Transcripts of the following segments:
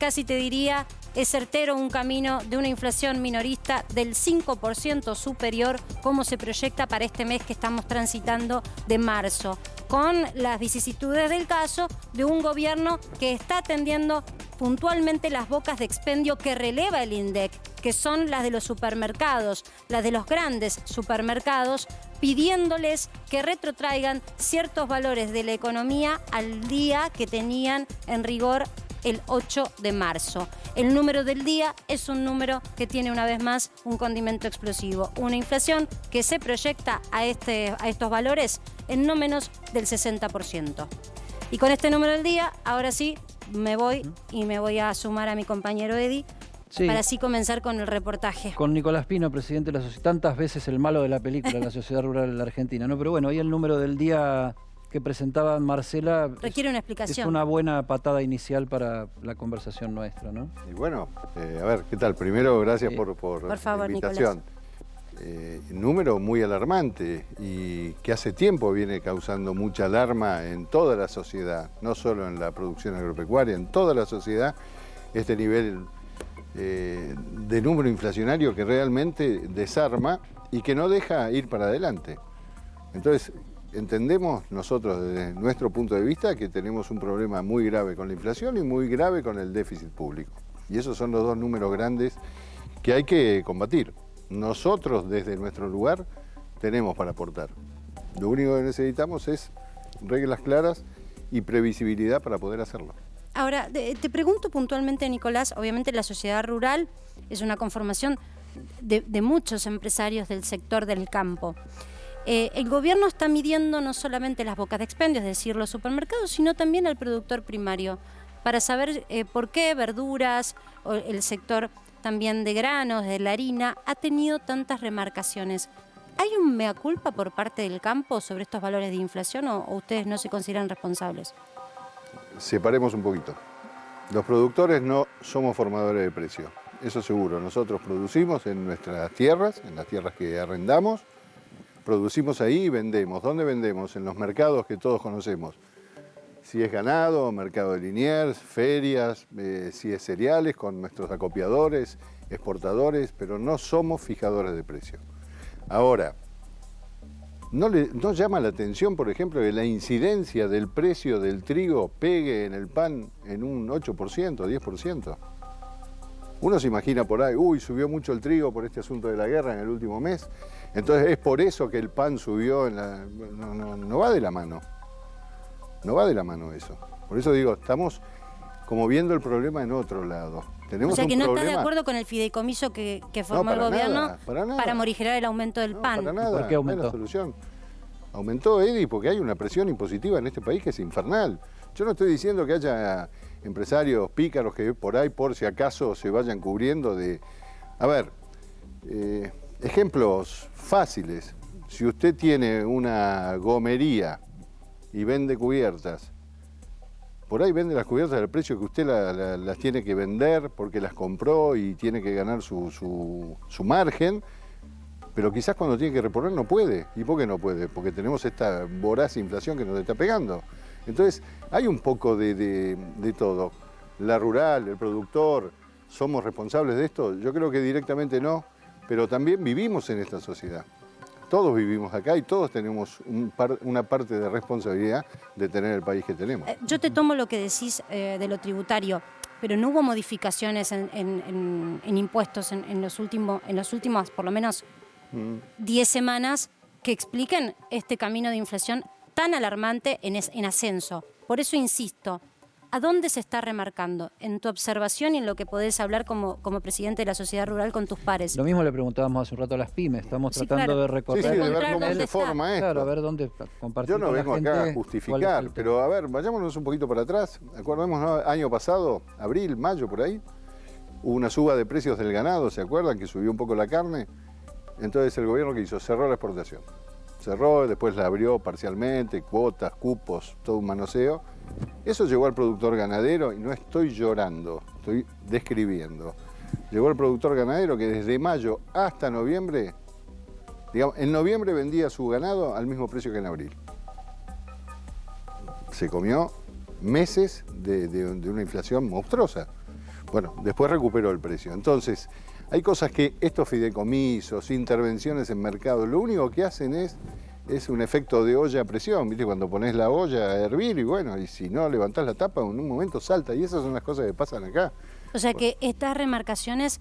casi te diría, es certero un camino de una inflación minorista del 5% superior, como se proyecta para este mes que estamos transitando de marzo, con las vicisitudes del caso de un gobierno que está atendiendo puntualmente las bocas de expendio que releva el INDEC, que son las de los supermercados, las de los grandes supermercados, pidiéndoles que retrotraigan ciertos valores de la economía al día que tenían en rigor el 8 de marzo. El número del día es un número que tiene una vez más un condimento explosivo. Una inflación que se proyecta a estos valores en no menos del 60%. Y con este número del día, ahora sí, me voy a sumar a mi compañero Eddie. Sí. Para así comenzar con el reportaje. Con Nicolás Pino, presidente de la sociedad, tantas veces el malo de la película, la sociedad rural de la Argentina, ¿no? Pero bueno, hoy el número del día que presentaba Marcela requiere una explicación. Es una buena patada inicial para la conversación nuestra, ¿no? Y bueno, a ver, ¿qué tal? Primero, gracias por favor, la invitación. Número muy alarmante y que hace tiempo viene causando mucha alarma en toda la sociedad, no solo en la producción agropecuaria, en toda la sociedad, este nivel de número inflacionario que realmente desarma y que no deja ir para adelante. Entonces, entendemos nosotros desde nuestro punto de vista que tenemos un problema muy grave con la inflación y muy grave con el déficit público. Y esos son los dos números grandes que hay que combatir. Nosotros desde nuestro lugar tenemos para aportar. Lo único que necesitamos es reglas claras y previsibilidad para poder hacerlo. Ahora, te pregunto puntualmente, Nicolás, obviamente la sociedad rural es una conformación de muchos empresarios del sector del campo. El gobierno está midiendo no solamente las bocas de expendio, es decir, los supermercados, sino también al productor primario, para saber por qué verduras, o el sector también de granos, de la harina, ha tenido tantas remarcaciones. ¿Hay un mea culpa por parte del campo sobre estos valores de inflación o ustedes no se consideran responsables? Separemos un poquito. Los productores no somos formadores de precios, eso seguro. Nosotros producimos en nuestras tierras, en las tierras que arrendamos, producimos ahí y vendemos. ¿Dónde vendemos? En los mercados que todos conocemos. Si es ganado, mercado de Liniers, ferias, si es cereales, con nuestros acopiadores, exportadores, pero no somos fijadores de precios. Ahora, ¿no llama la atención, por ejemplo, que la incidencia del precio del trigo pegue en el pan en un 8%, 10%? Uno se imagina por ahí, subió mucho el trigo por este asunto de la guerra en el último mes, entonces es por eso que el pan subió, no va de la mano. No va de la mano eso. Por eso digo, estamos como viendo el problema en otro lado. O sea que no está de acuerdo con el fideicomiso que formó el gobierno para morigerar el aumento del pan. Para nada. ¿Por qué aumentó? No es la solución. Aumentó, Eddie, porque hay una presión impositiva en este país que es infernal. Yo no estoy diciendo que haya empresarios pícaros que por ahí, por si acaso, se vayan cubriendo de... A ver, ejemplos fáciles. Si usted tiene una gomería y vende cubiertas, por ahí vende las cubiertas al precio que usted las tiene que vender porque las compró y tiene que ganar su margen, pero quizás cuando tiene que reponer no puede. ¿Y por qué no puede? Porque tenemos esta voraz inflación que nos está pegando. Entonces, hay un poco de todo. La rural, el productor, ¿somos responsables de esto? Yo creo que directamente no, pero también vivimos en esta sociedad. Todos vivimos acá y todos tenemos una parte de responsabilidad de tener el país que tenemos. Yo te tomo lo que decís de lo tributario, pero no hubo modificaciones en impuestos en los últimos, por lo menos, 10 semanas que expliquen este camino de inflación tan alarmante en ascenso. Por eso insisto, ¿a dónde se está remarcando? En tu observación y en lo que podés hablar como presidente de la sociedad rural con tus pares. Lo mismo le preguntábamos hace un rato a las pymes. Estamos tratando de recorrer. Sí, de ver cómo se forma esto. Claro, a ver dónde compartir. Yo no vengo acá a justificar, pero a ver, vayámonos un poquito para atrás. Acordémonos, ¿no? Año pasado, abril, mayo, por ahí, hubo una suba de precios del ganado, ¿se acuerdan? Que subió un poco la carne. Entonces el gobierno que hizo, cerró la exportación. Cerró, después la abrió parcialmente, cuotas, cupos, todo un manoseo. Eso llegó al productor ganadero y no estoy llorando, estoy describiendo. Llegó al productor ganadero que desde mayo hasta noviembre, digamos, en noviembre vendía su ganado al mismo precio que en abril. Se comió meses de una inflación monstruosa. Bueno, después recuperó el precio. Entonces, hay cosas que estos fideicomisos, intervenciones en mercado, lo único que hacen es un efecto de olla a presión, ¿viste? Cuando pones la olla a hervir y bueno, y si no levantás la tapa, en un momento salta. Y esas son las cosas que pasan acá. O sea que estas remarcaciones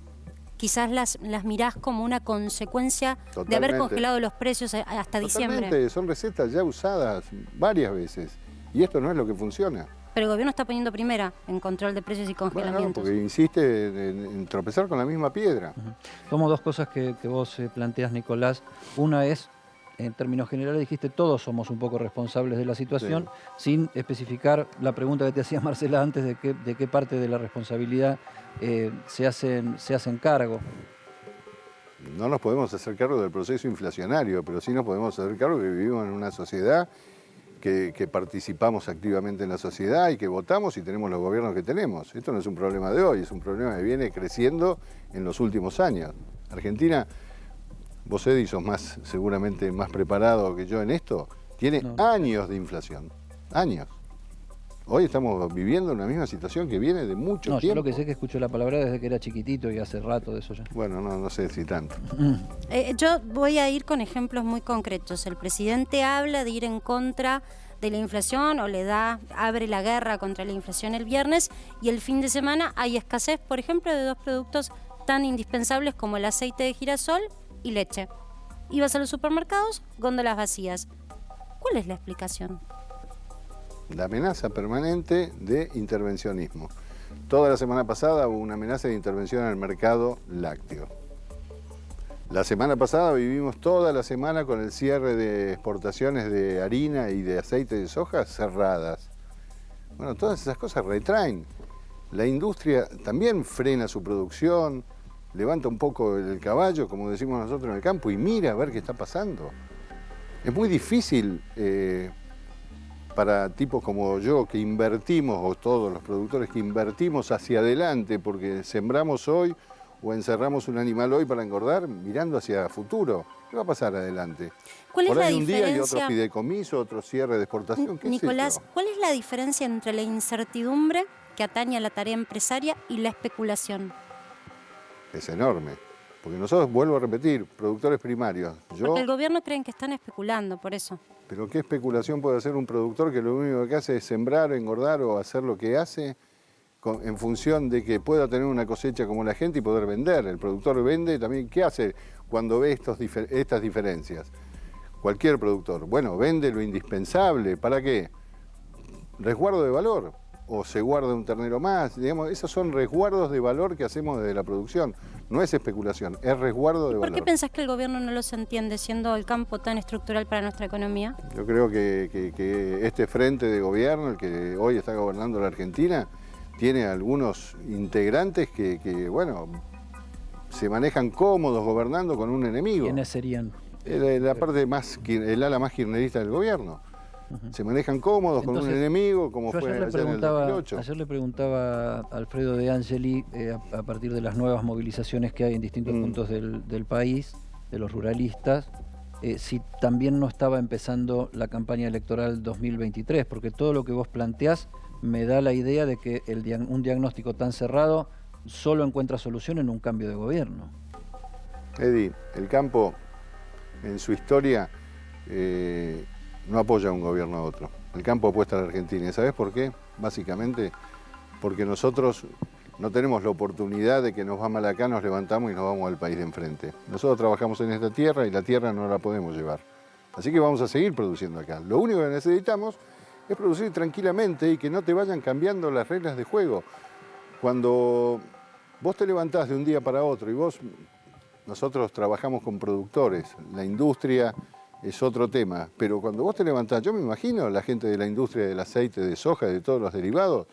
quizás las mirás como una consecuencia de haber congelado los precios hasta diciembre. Totalmente, son recetas ya usadas varias veces. Y esto no es lo que funciona. Pero el gobierno está poniendo primera en control de precios y congelamientos. Bueno, porque insiste en tropezar con la misma piedra. Como dos cosas que vos planteas, Nicolás. Una es, en términos generales, dijiste todos somos un poco responsables de la situación, sí, sin especificar la pregunta que te hacía Marcela antes de qué parte de la responsabilidad se hacen cargo. No nos podemos hacer cargo del proceso inflacionario, pero sí nos podemos hacer cargo que vivimos en una sociedad que participamos activamente en la sociedad y que votamos y tenemos los gobiernos que tenemos. Esto no es un problema de hoy, es un problema que viene creciendo en los últimos años. Argentina, vos, Edi, sos seguramente más preparado que yo en esto, tiene años de inflación, años. Hoy estamos viviendo una misma situación que viene de mucho tiempo. Yo lo que sé es que escucho la palabra desde que era chiquitito y hace rato de eso ya. Bueno, no sé si tanto. Yo voy a ir con ejemplos muy concretos. El presidente habla de ir en contra de la inflación o abre la guerra contra la inflación el viernes y el fin de semana hay escasez, por ejemplo, de dos productos tan indispensables como el aceite de girasol y leche. Ibas a los supermercados, góndolas vacías. ¿Cuál es la explicación? La amenaza permanente de intervencionismo. Toda la semana pasada hubo una amenaza de intervención en el mercado lácteo. La semana pasada vivimos toda la semana con el cierre de exportaciones de harina y de aceite de soja cerradas. Bueno, todas esas cosas retraen. La industria también frena su producción, levanta un poco el caballo, como decimos nosotros en el campo, y mira a ver qué está pasando. Es muy difícil para tipos como yo que invertimos, o todos los productores que invertimos hacia adelante porque sembramos hoy o encerramos un animal hoy para engordar, mirando hacia futuro. ¿Qué va a pasar adelante? ¿Cuál es la un diferencia? día y otro fideicomiso, otro cierre de exportación. Nicolás, ¿cuál es la diferencia entre la incertidumbre que atañe a la tarea empresaria y la especulación? Es enorme. Porque nosotros, vuelvo a repetir, productores primarios. Porque el gobierno creen que están especulando, por eso. Pero ¿qué especulación puede hacer un productor que lo único que hace es sembrar, engordar o hacer lo que hace en función de que pueda tener una cosecha como la gente y poder vender? El productor vende también. ¿Qué hace cuando ve estas diferencias? Cualquier productor. Bueno, vende lo indispensable. ¿Para qué? Resguardo de valor. O se guarda un ternero más. Digamos, esos son resguardos de valor que hacemos desde la producción. No es especulación, es resguardo de valor. ¿Por qué pensás que el gobierno no los entiende, siendo el campo tan estructural para nuestra economía? Yo creo que este frente de gobierno, el que hoy está gobernando la Argentina, tiene algunos integrantes que bueno, se manejan cómodos gobernando con un enemigo. ¿Quiénes serían? La parte el ala más kirchnerista del gobierno. Se manejan cómodos. Entonces, con un enemigo, como fue ayer en el 2008. Ayer le preguntaba a Alfredo De Angeli, a partir de las nuevas movilizaciones que hay en distintos puntos del país, de los ruralistas, si también no estaba empezando la campaña electoral 2023, porque todo lo que vos planteás me da la idea de que un diagnóstico tan cerrado solo encuentra solución en un cambio de gobierno. Edi, el campo, en su historia, no apoya a un gobierno a otro. El campo apuesta a la Argentina. ¿Y sabés por qué? Básicamente porque nosotros no tenemos la oportunidad de que nos va mal acá, nos levantamos y nos vamos al país de enfrente. Nosotros trabajamos en esta tierra y la tierra no la podemos llevar. Así que vamos a seguir produciendo acá. Lo único que necesitamos es producir tranquilamente y que no te vayan cambiando las reglas de juego. Cuando vos te levantás de un día para otro y nosotros trabajamos con productores, la industria es otro tema, pero cuando vos te levantás, yo me imagino la gente de la industria del aceite, de soja, de todos los derivados,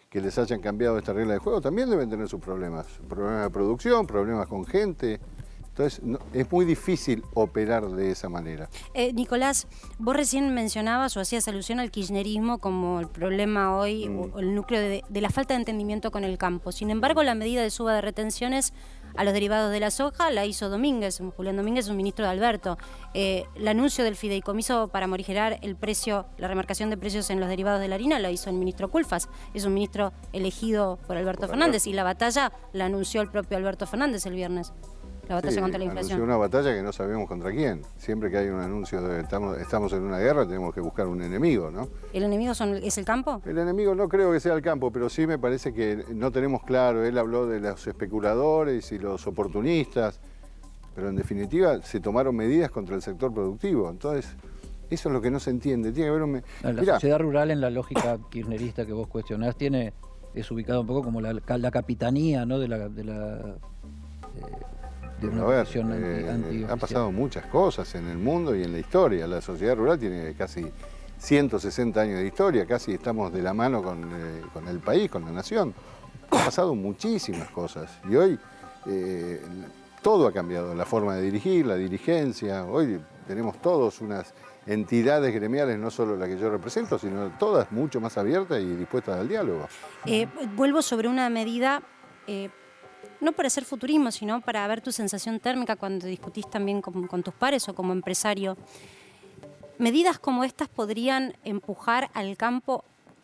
que les hayan cambiado esta regla de juego, también deben tener sus problemas de producción, problemas con gente. Entonces, es muy difícil operar de esa manera. Nicolás, vos recién mencionabas o hacías alusión al kirchnerismo como el problema hoy, o el núcleo de la falta de entendimiento con el campo. Sin embargo, la medida de suba de retenciones a los derivados de la soja la hizo Domínguez, Julián Domínguez, un ministro de Alberto. El anuncio del fideicomiso para morigerar el precio, la remarcación de precios en los derivados de la harina lo hizo el ministro Culfas, es un ministro elegido por Alberto Fernández, y la batalla la anunció el propio Alberto Fernández el viernes. La batalla contra la inflación. Anunció una batalla que no sabemos contra quién. Siempre que hay un anuncio de estamos en una guerra, tenemos que buscar un enemigo, ¿no? ¿El enemigo es el campo? El enemigo no creo que sea el campo, pero sí me parece que no tenemos claro. Él habló de los especuladores y los oportunistas, pero en definitiva se tomaron medidas contra el sector productivo. Entonces, eso es lo que no se entiende. Tiene que haber La sociedad rural, en la lógica kirchnerista que vos cuestionás, es ubicada un poco como la capitanía, ¿no? de una posición han pasado muchas cosas en el mundo y en la historia. La sociedad rural tiene casi 160 años de historia, casi estamos de la mano con el país, con la nación. Han pasado muchísimas cosas y hoy todo ha cambiado, la forma de dirigir, la dirigencia. Hoy tenemos todos unas entidades gremiales, no solo la que yo represento, sino todas mucho más abiertas y dispuestas al diálogo. Vuelvo sobre una medida... no para hacer futurismo, sino para ver tu sensación térmica cuando discutís también con tus pares o como empresario. ¿Medidas como estas podrían empujar al campo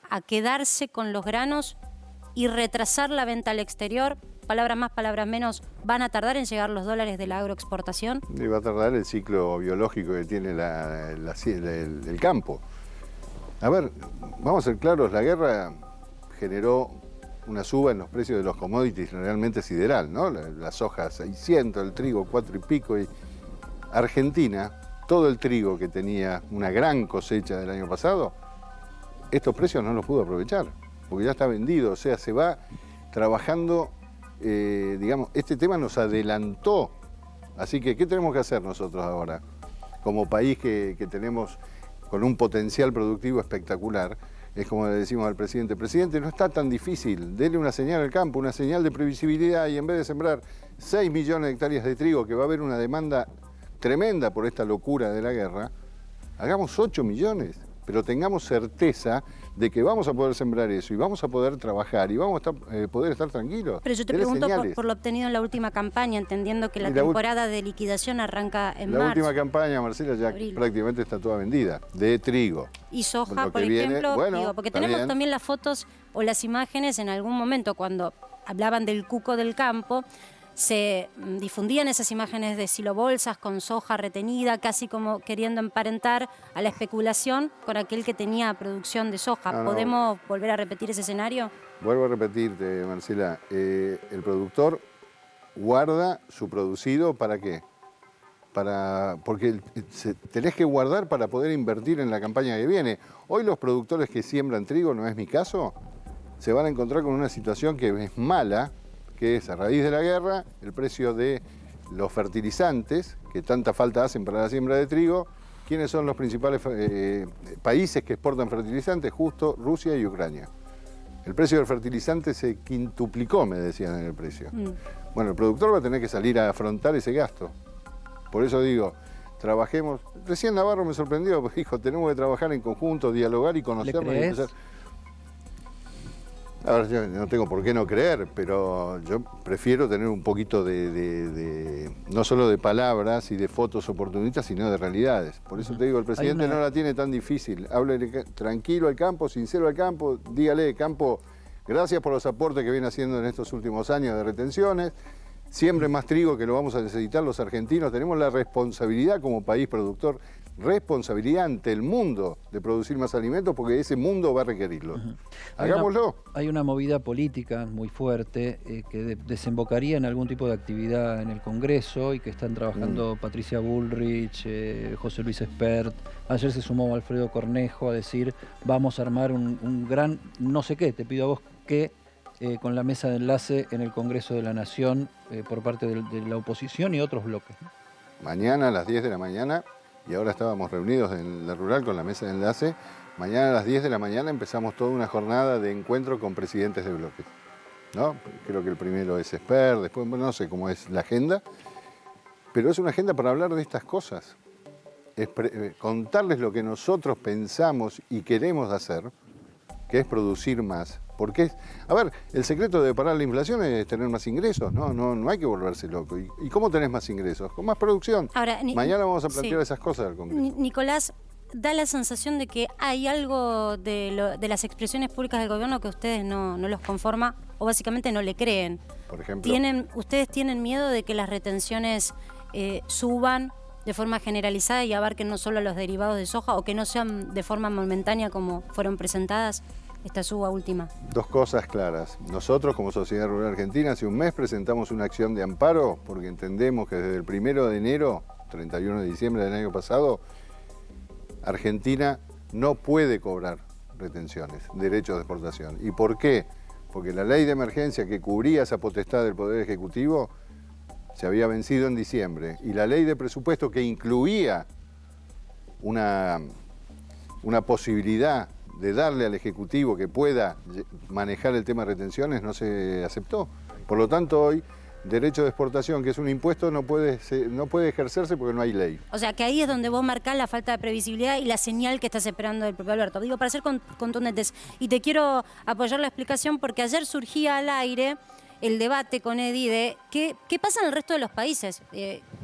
a quedarse con los granos y retrasar la venta al exterior? Palabras más, palabras menos, ¿van a tardar en llegar los dólares de la agroexportación? Y va a tardar el ciclo biológico que tiene el campo. A ver, vamos a ser claros, la guerra generó una suba en los precios de los commodities realmente sideral, ¿no? La soja 600, el trigo 4 y pico. Y Argentina, todo el trigo que tenía una gran cosecha del año pasado, estos precios no los pudo aprovechar, porque ya está vendido, o sea, se va trabajando, digamos, este tema nos adelantó. Así que, ¿qué tenemos que hacer nosotros ahora? Como país que tenemos con un potencial productivo espectacular, es como le decimos al presidente, presidente, no está tan difícil, dele una señal al campo, una señal de previsibilidad, y en vez de sembrar 6 millones de hectáreas de trigo, que va a haber una demanda tremenda por esta locura de la guerra, hagamos 8 millones, pero tengamos certeza de que vamos a poder sembrar eso y vamos a poder trabajar y vamos a poder estar tranquilos. Pero yo te pregunto por lo obtenido en la última campaña, entendiendo que la temporada de liquidación arranca en marzo. La última campaña, Marcela, ya prácticamente está toda vendida, de trigo. Y soja, por ejemplo, digo, porque tenemos también las fotos o las imágenes en algún momento cuando hablaban del cuco del campo, se difundían esas imágenes de silobolsas con soja retenida, casi como queriendo emparentar a la especulación con aquel que tenía producción de soja. ¿Podemos volver a repetir ese escenario? Vuelvo a repetirte, Marcela, el productor guarda su producido, ¿para qué? Porque tenés que guardar para poder invertir en la campaña que viene. Hoy los productores que siembran trigo, no es mi caso, se van a encontrar con una situación que es mala, que es a raíz de la guerra, el precio de los fertilizantes, que tanta falta hacen para la siembra de trigo. ¿Quiénes son los principales países que exportan fertilizantes? Justo Rusia y Ucrania. El precio del fertilizante se quintuplicó, me decían en el precio. Bueno, el productor va a tener que salir a afrontar ese gasto. Por eso digo, trabajemos. Recién Navarro me sorprendió, porque dijo, tenemos que trabajar en conjunto, dialogar y conocernos. ¿Le crees? Ahora, yo no tengo por qué no creer, pero yo prefiero tener un poquito no solo de palabras y de fotos oportunistas, sino de realidades. Por eso te digo, el presidente no la tiene tan difícil. Háblele tranquilo al campo, sincero al campo, dígale, campo, gracias por los aportes que viene haciendo en estos últimos años de retenciones. Siempre más trigo, que lo vamos a necesitar los argentinos. Tenemos la responsabilidad como país productor, responsabilidad ante el mundo de producir más alimentos, porque ese mundo va a requerirlo. Hagámoslo. Hay una movida política muy fuerte que desembocaría en algún tipo de actividad en el Congreso y que están trabajando Patricia Bullrich, José Luis Espert. Ayer se sumó Alfredo Cornejo a decir, vamos a armar un gran no sé qué. Te pido a vos que con la mesa de enlace en el Congreso de la Nación por parte de la oposición y otros bloques. Mañana a las 10 de la mañana, y ahora estábamos reunidos en la Rural con la mesa de enlace, mañana a las 10 de la mañana empezamos toda una jornada de encuentro con presidentes de bloques, ¿no? Creo que el primero es Esper, después bueno, no sé cómo es la agenda, pero es una agenda para hablar de estas cosas. Contarles lo que nosotros pensamos y queremos hacer, que es producir más. Porque, a ver, el secreto de parar la inflación es tener más ingresos, no hay que volverse loco. ¿Y cómo tenés más ingresos? Con más producción. Ahora, mañana vamos a plantear esas cosas al Congreso. Nicolás, da la sensación de que hay algo de las expresiones públicas del gobierno que a ustedes no los conforma o básicamente no le creen. Por ejemplo, ¿Ustedes tienen miedo de que las retenciones suban de forma generalizada y abarquen no solo los derivados de soja o que no sean de forma momentánea como fueron presentadas esta suba última? dos cosas claras. Nosotros, como Sociedad Rural Argentina, hace un mes presentamos una acción de amparo porque entendemos que desde el 1 de enero, 31 de diciembre del año pasado, Argentina no puede cobrar retenciones, derechos de exportación. ¿Y por qué? Porque la ley de emergencia que cubría esa potestad del Poder Ejecutivo se había vencido en diciembre y la ley de presupuesto que incluía una posibilidad de darle al Ejecutivo que pueda manejar el tema de retenciones no se aceptó. Por lo tanto, hoy, derecho de exportación, que es un impuesto, no puede ejercerse porque no hay ley. O sea, que ahí es donde vos marcás la falta de previsibilidad y la señal que estás esperando del propio Alberto. Digo, para ser contundentes, y te quiero apoyar la explicación porque ayer surgía al aire el debate con Edi de qué pasa en el resto de los países.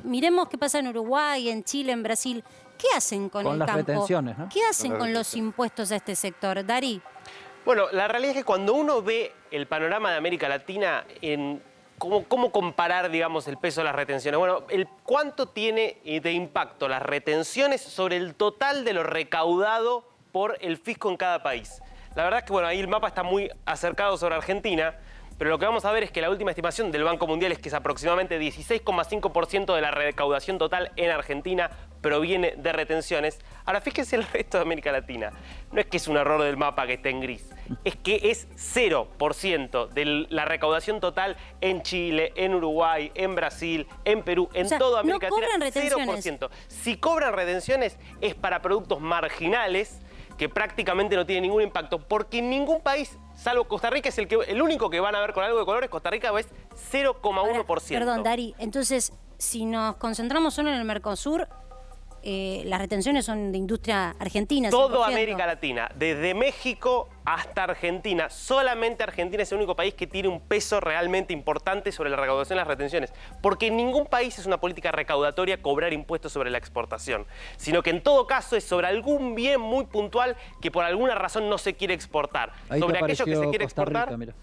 Miremos qué pasa en Uruguay, en Chile, en Brasil. ¿Qué hacen con el las campo? retenciones, ¿no? ¿Qué hacen con los impuestos a este sector? Darí. Bueno, la realidad es que cuando uno ve el panorama de América Latina en cómo comparar, digamos, el peso de las retenciones. Bueno, ¿cuánto tiene de impacto las retenciones sobre el total de lo recaudado por el fisco en cada país? La verdad es que, bueno, ahí el mapa está muy acercado sobre Argentina, pero lo que vamos a ver es que la última estimación del Banco Mundial es que es aproximadamente 16,5% de la recaudación total en Argentina proviene de retenciones. Ahora, fíjense el resto de América Latina. No es que es un error del mapa que esté en gris, es que es 0% de la recaudación total en Chile, en Uruguay, en Brasil, en Perú, en toda América Latina. No cobran retenciones. 0%. Si cobran retenciones es para productos marginales que prácticamente no tienen ningún impacto, porque ningún país, salvo Costa Rica, es el único que van a ver con algo de colores. Costa Rica es 0,1%. Perdón, Darí, entonces, si nos concentramos solo en el Mercosur, las retenciones son de industria argentina. Todo 100%. América Latina, desde México hasta Argentina. Solamente Argentina es el único país que tiene un peso realmente importante sobre la recaudación y las retenciones. Porque en ningún país es una política recaudatoria cobrar impuestos sobre la exportación. Sino que en todo caso es sobre algún bien muy puntual que por alguna razón no se quiere exportar. Ahí sobre aquello que se quiere Costa exportar, Rica, mira.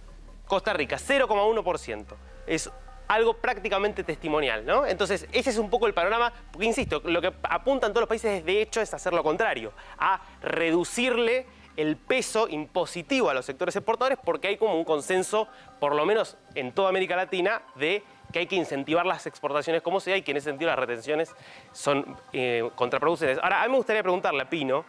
Costa Rica, 0,1%. Es algo prácticamente testimonial, ¿no? Entonces, ese es un poco el panorama, porque insisto, lo que apuntan todos los países de hecho es hacer lo contrario, a reducirle el peso impositivo a los sectores exportadores, porque hay como un consenso, por lo menos en toda América Latina, de que hay que incentivar las exportaciones como sea y que en ese sentido las retenciones son contraproducentes. Ahora, a mí me gustaría preguntarle a Pino,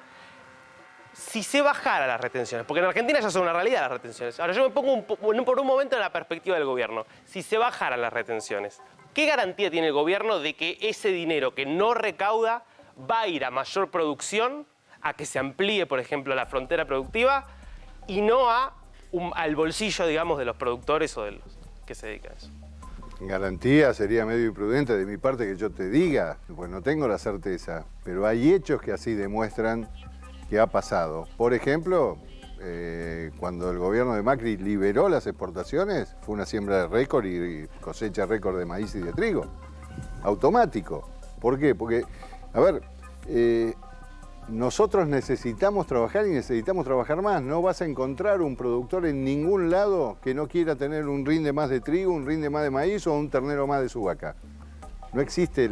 si se bajara las retenciones, porque en Argentina ya son una realidad las retenciones. Ahora yo me pongo por un momento en la perspectiva del gobierno. Si se bajaran las retenciones, ¿qué garantía tiene el gobierno de que ese dinero que no recauda va a ir a mayor producción, a que se amplíe, por ejemplo, la frontera productiva y no al bolsillo, digamos, de los productores o de los que se dedican a eso? Garantía sería medio imprudente de mi parte que yo te diga, pues no tengo la certeza, pero hay hechos que así demuestran que ha pasado. Por ejemplo, cuando el gobierno de Macri liberó las exportaciones, fue una siembra de récord y cosecha récord de maíz y de trigo. Automático. ¿Por qué? Porque, a ver, nosotros necesitamos trabajar y necesitamos trabajar más. No vas a encontrar un productor en ningún lado que no quiera tener un rinde más de trigo, un rinde más de maíz o un ternero más de su vaca. No existe.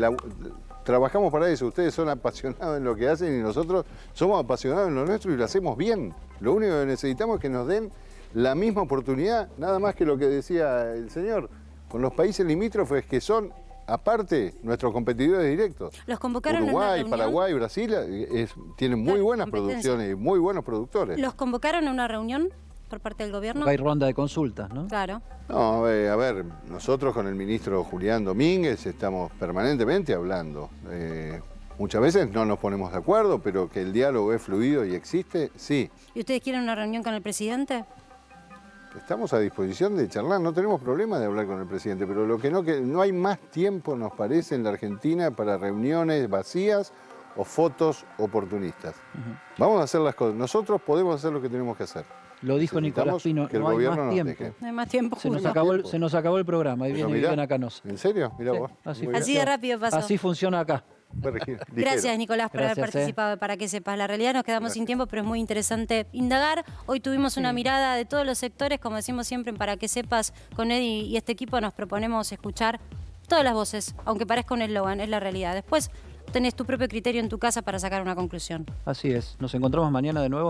Trabajamos para eso, ustedes son apasionados en lo que hacen y nosotros somos apasionados en lo nuestro y lo hacemos bien. Lo único que necesitamos es que nos den la misma oportunidad, nada más que lo que decía el señor, con los países limítrofes que son, aparte, nuestros competidores directos. Los convocaron Uruguay, en una reunión. Paraguay, Brasil, tienen muy buenas producciones y muy buenos productores. ¿Los convocaron a una reunión por parte del gobierno? Hay ronda de consultas, ¿no? Claro. No, a ver, nosotros con el ministro Julián Domínguez estamos permanentemente hablando. Muchas veces no nos ponemos de acuerdo, pero que el diálogo es fluido y existe, sí. ¿Y ustedes quieren una reunión con el presidente? Estamos a disposición de charlar, no tenemos problema de hablar con el presidente, pero lo que no hay más tiempo, nos parece, en la Argentina para reuniones vacías o fotos oportunistas. Vamos a hacer las cosas, nosotros podemos hacer lo que tenemos que hacer. Lo dijo Nicolás Necesitamos Pino, que el no hay gobierno más nos tiempo. deje. No hay más tiempo, Se nos, Julio. se nos acabó el programa. Ahí Pero viene mirá, Viviana Canosa. ¿En serio? Mirá Sí, vos. así Muy bien. Así de rápido pasó. Así funciona acá. Fue ligero. Gracias, Nicolás, por haber Gracias, participado. Para que sepas, la realidad nos quedamos sin tiempo, pero es muy interesante indagar. Hoy tuvimos una mirada de todos los sectores, como decimos siempre, en Para que sepas, con Eddie y este equipo nos proponemos escuchar todas las voces, aunque parezca un eslogan, es la realidad. Después tenés tu propio criterio en tu casa para sacar una conclusión. Así es. Nos encontramos mañana de nuevo.